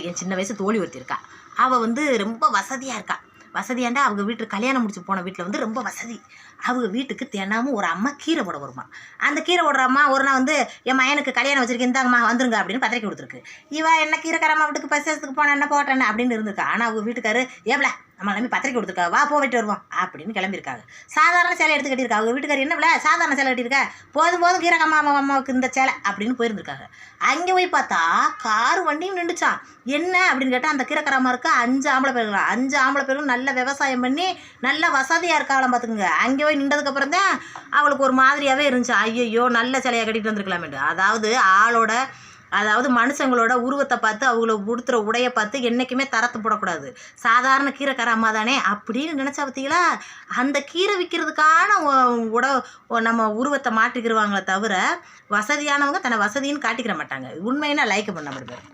என் சின்ன வயசு தோழி ஒருத்தி இருக்கா. அவள் வந்து ரொம்ப வசதியாக இருக்கா. வசதியாண்டா அவங்க வீட்டுக்கு கல்யாணம் முடிச்சு போன வீட்டில் வந்து ரொம்ப வசதி. அவங்க வீட்டுக்கு தினமும் ஒரு அம்மா கீரை போட வருமா. அந்த கீரை போடுற அம்மா ஒரு நாள் வந்து என் மயனுக்கு கல்யாணம் வச்சிருக்கேன், இந்தாங்கம்மா வந்துருங்க அப்படின்னு பத்திரிக்கை கொடுத்துருக்கு. இவன் என்ன கீரைக்காரம்மா வீட்டுக்கு பசத்துக்கு போன என்ன போட்டேன்னு அப்படின்னு இருந்திருக்கா. ஆனால் அவங்க வீட்டுக்காரு ஏவல நம்ம எல்லாமே பத்திரிக்கை கொடுத்துருக்கா, வா போயிட்டு வருவோம் அப்படின்னு கிளம்பியிருக்காங்க. சாதாரண சேலை எடுத்து கட்டியிருக்கா. அவங்க வீட்டுக்காரு என்ன சாதாரண சேலை கட்டியிருக்கா, போதும் போதும் கீரைக்கம்மா அம்மாவுக்கு இந்த சேலை அப்படின்னு போயிருந்துருக்காங்க. அங்கே போய் பார்த்தா காரு வண்டியும் நின்றுச்சான். என்ன அப்படின்னு கேட்டால் அந்த கீரைக்காரம்மாருக்கு 5 ஆம்பளை பேருங்களா. 5 ஆம்பளை பேரும் நல்ல விவசாயம் பண்ணி நல்ல வசதியாக இருக்காவலாம் பார்த்துக்குங்க. அங்கே போய் நின்றதுக்கப்புறம் தான் அவளுக்கு ஒரு மாதிரியாகவே இருந்துச்சு. ஐயோ நல்ல சிலையாக கட்டிட்டு வந்திருக்கலாமேட்டு. அதாவது மனுஷங்களோட உருவத்தை பார்த்து அவங்கள உடுத்துகிற உடையை பார்த்து என்றைக்குமே தரத்து போடக்கூடாது. சாதாரண கீரைக்கார அம்மா தானே அப்படின்னு நினச்சா பார்த்தீங்களா. அந்த கீரை விற்கிறதுக்கான நம்ம உருவத்தை மாட்டிக்கிடுவாங்களே தவிர வசதியானவங்க தன்னை வசதின்னு காட்டிக்கிற மாட்டாங்க. உண்மையினா லைக் பண்ண முடியாது.